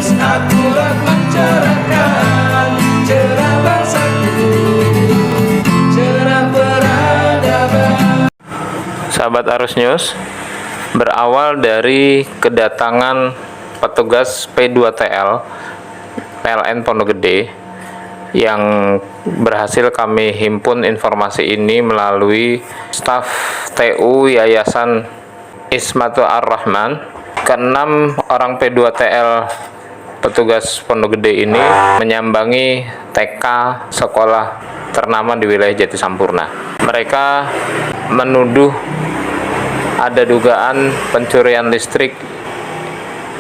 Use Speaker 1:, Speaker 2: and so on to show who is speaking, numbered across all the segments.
Speaker 1: Terus akurat mencerahkan cerah bangsaku, cerah peradaban.
Speaker 2: Sahabat Arus News, berawal dari kedatangan petugas P2TL PLN Pondok Gede yang berhasil kami himpun informasi ini melalui staf TU Yayasan Ismatul Ar-Rahman. Keenam orang P2TL petugas Pondok Gede ini menyambangi TK sekolah ternama di wilayah Jati Sampurna. Mereka menuduh ada dugaan pencurian listrik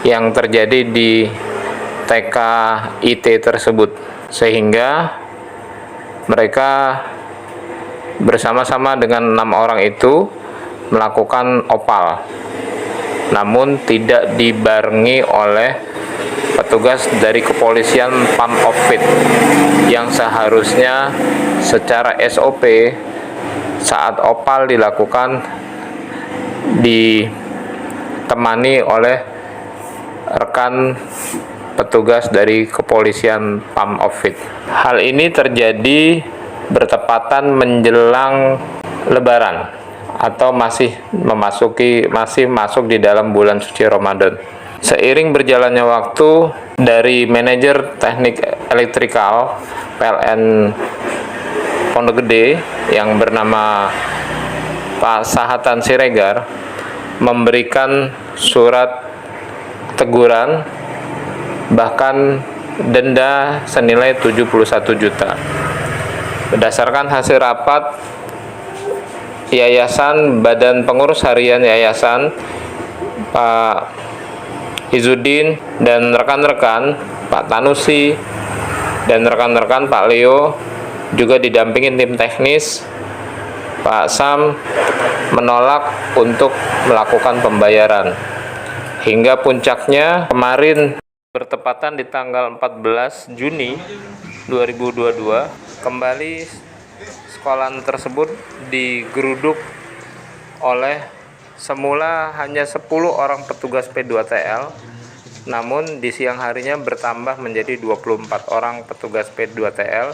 Speaker 2: yang terjadi di TK IT tersebut, sehingga mereka bersama-sama dengan 6 orang itu melakukan opal, namun tidak dibarengi oleh petugas dari kepolisian Pamofit yang seharusnya secara SOP saat opal dilakukan ditemani oleh rekan petugas dari kepolisian Pamofit. Hal ini terjadi bertepatan menjelang Lebaran atau masih masuk di dalam bulan suci Ramadan. Seiring berjalannya waktu, dari manajer teknik elektrikal PLN Pondok Gede yang bernama Pak Sahatan Siregar memberikan surat teguran bahkan denda senilai 71 juta. Berdasarkan hasil rapat Yayasan, Badan Pengurus Harian Yayasan, Pak Izudin dan rekan-rekan, Pak Tanusi dan rekan-rekan, Pak Leo, juga didampingin tim teknis, Pak Sam, menolak untuk melakukan pembayaran. Hingga puncaknya kemarin, bertepatan di tanggal 14 Juni 2022, kembali sekolah tersebut digeruduk oleh semula hanya 10 orang petugas P2TL, namun di siang harinya bertambah menjadi 24 orang petugas P2TL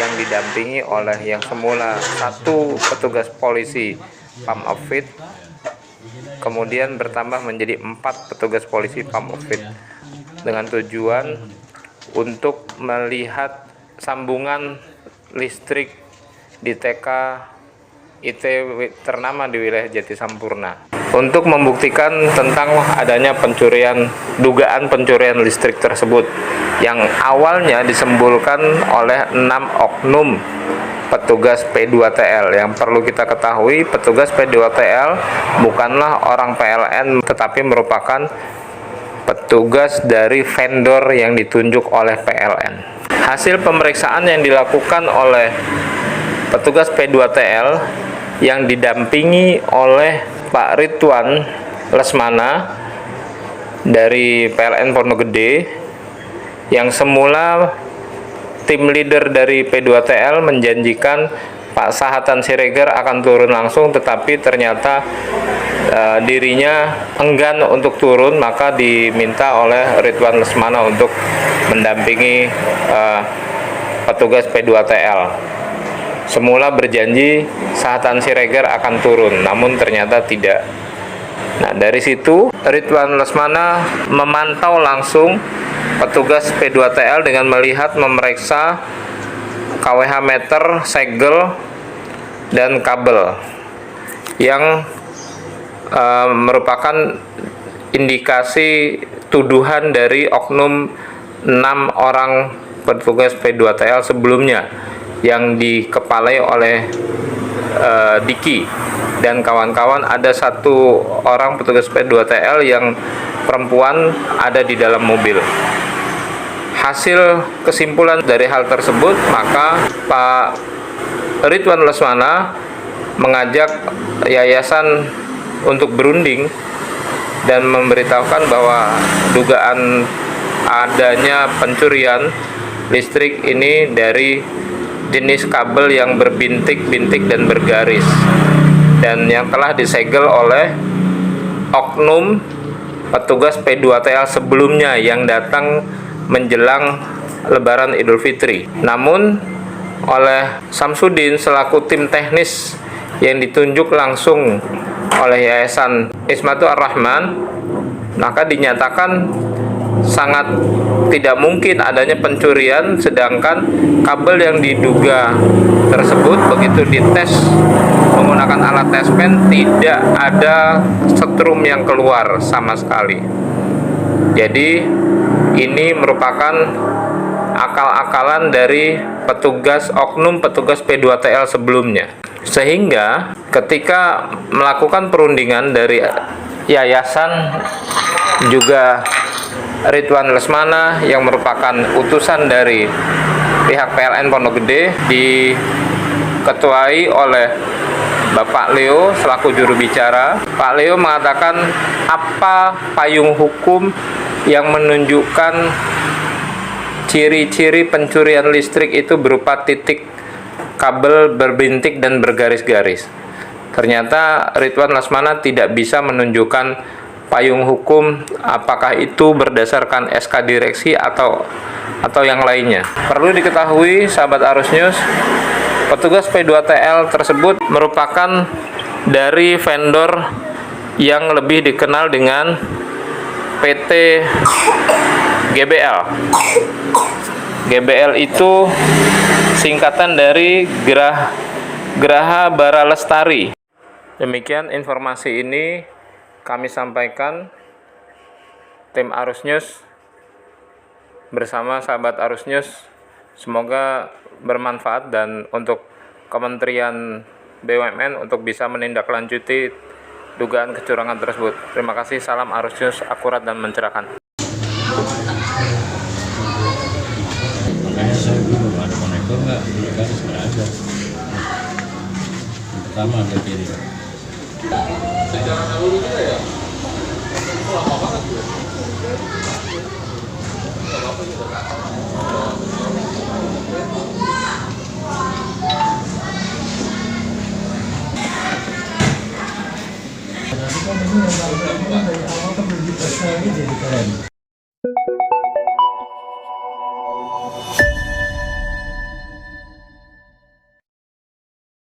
Speaker 2: yang didampingi oleh yang semula 1 petugas polisi Pamofit, kemudian bertambah menjadi 4 petugas polisi Pamofit, dengan tujuan untuk melihat sambungan listrik di TK IT ternama di wilayah Jati Sampurna untuk membuktikan tentang adanya dugaan pencurian listrik tersebut yang awalnya disembulkan oleh 6 oknum petugas P2TL. Yang perlu kita ketahui, petugas P2TL bukanlah orang PLN tetapi merupakan petugas dari vendor yang ditunjuk oleh PLN. Hasil pemeriksaan yang dilakukan oleh petugas P2TL yang didampingi oleh Pak Ridwan Lesmana dari PLN Pondok Gede, yang semula tim leader dari P2TL menjanjikan Pak Sahatan Siregar akan turun langsung, tetapi ternyata dirinya enggan untuk turun, maka diminta oleh Ridwan Lesmana untuk mendampingi petugas P2TL. Semula berjanji Sahatan Siregar akan turun, namun ternyata tidak. Nah, dari situ Ridwan Lesmana memantau langsung petugas P2TL dengan melihat, memeriksa KWH meter, segel, dan kabel yang merupakan indikasi tuduhan dari oknum 6 orang petugas P2TL sebelumnya yang dikepalai oleh Diki dan kawan-kawan. Ada 1 orang petugas P2TL yang perempuan ada di dalam mobil. Hasil kesimpulan dari hal tersebut, maka Pak Ridwan Lesmana mengajak yayasan untuk berunding dan memberitahukan bahwa dugaan adanya pencurian listrik ini dari jenis kabel yang berbintik-bintik dan bergaris, dan yang telah disegel oleh oknum petugas P2TL sebelumnya yang datang menjelang Lebaran Idul Fitri. Namun oleh Samsudin selaku tim teknis yang ditunjuk langsung oleh Yayasan Ismatul Ar-Rahman, maka dinyatakan sangat tidak mungkin adanya pencurian, sedangkan kabel yang diduga tersebut begitu dites menggunakan alat tes pen tidak ada setrum yang keluar sama sekali. Jadi ini merupakan akal-akalan dari oknum petugas P2TL sebelumnya. Sehingga ketika melakukan perundingan dari yayasan juga Ridwan Lesmana yang merupakan utusan dari pihak PLN Pondok Gede diketuai oleh Bapak Leo selaku juru bicara. Pak Leo mengatakan apa payung hukum yang menunjukkan ciri-ciri pencurian listrik itu berupa titik kabel berbintik dan bergaris-garis. Ternyata Ridwan Lesmana tidak bisa menunjukkan payung hukum apakah itu berdasarkan SK direksi atau yang lainnya. Perlu diketahui sahabat Arus News, petugas P2TL tersebut merupakan dari vendor yang lebih dikenal dengan PT GBL. GBL itu singkatan dari Graha Bara Lestari. Demikian informasi ini kami sampaikan tim Arus News bersama sahabat Arus News. Semoga bermanfaat dan untuk Kementerian BUMN untuk bisa menindaklanjuti dugaan kecurangan tersebut. Terima kasih, salam Arus News akurat dan mencerahkan.
Speaker 3: Makanya saya dulu ada konektor nggak, garis nggak ada. Yang pertama ada kiri.
Speaker 1: Sejarah dahulu juga ya? Oh, lama banget gue. Apa juga kan?
Speaker 4: Tapi kan ini yang dari awal kan begitu jadi keren.